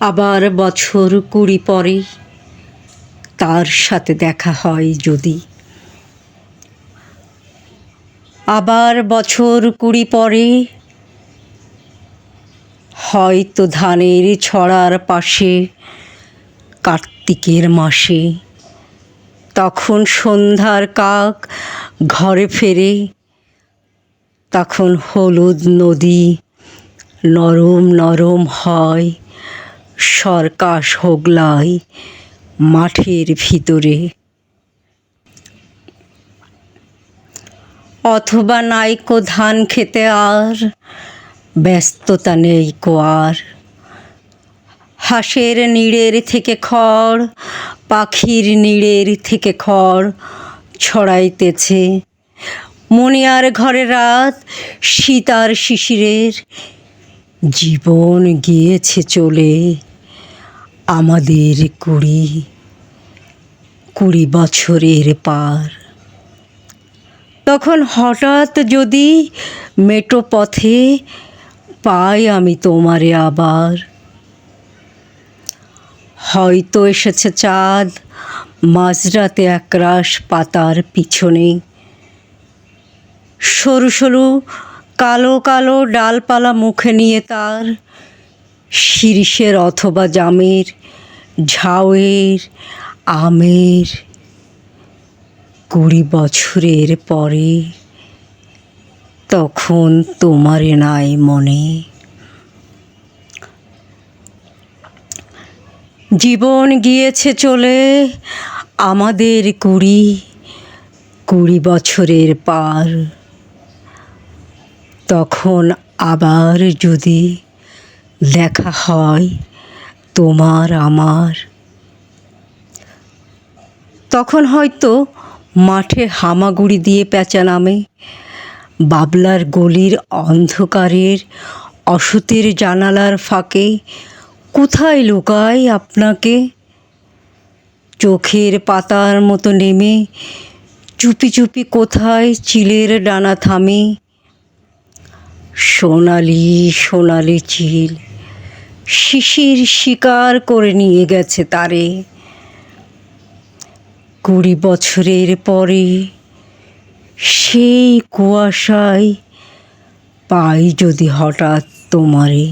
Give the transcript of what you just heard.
আবার বছর 20 পরে তার সাথে দেখা হয় যদি, আবার বছর 20 পরে হয়তো ধানের ছড়ার পাশে কার্তিকের মাসে, তখন সন্ধ্যার কাক ঘরে ফেরে, তখন হলুদ নদী নরম নরম হয় সরকাশ হোগলায় মাঠের ভিতরে। অথবা নাইকো ধান খেতে আর ব্যস্ততা নেইকো আর, হাঁসের নিড়ের থেকে খড়, পাখির নিড়ের থেকে খড় ছড়াইতেছে। মণিয়ার ঘরে রাত শীত আর শিশিরের, জীবন গিয়েছে চলে আমাদের 20 বছরের পার। তখন হঠাৎ যদি মেটো পথে পাই আমি তোমারে আবার, হয়তো এসেছে চাঁদ মাঝরাতে একরাশ পাতার পিছনে, সরু সরু কালো কালো ডালপালা মুখে নিয়ে তার, শিরীষের অথবা জামের, ঝাউয়ের, আমের। 20 বছরের পরে তখন তোমারে নাই মনে। জীবন গিয়েছে চলে আমাদের 20 বছরের পার। তখন আবার যদি দেখা হয় তোমার আমার, তখন হয়তো মাঠে হামাগুড়ি দিয়ে পেঁচা নামে, বাবলার গলির অন্ধকারের অসতের জানালার ফাঁকে কোথায় লুকাই আপনাকে, চোখের পাতার মতো নেমে চুপি চুপি কোথায় চিলের ডানা থামে। সোনালি সোনালি চিল শিশির শিকার করে নিয়ে গেছে তারে। 20 বছরের পরে সেই কুয়াশায় পাই যদি হঠাৎ তোমারে।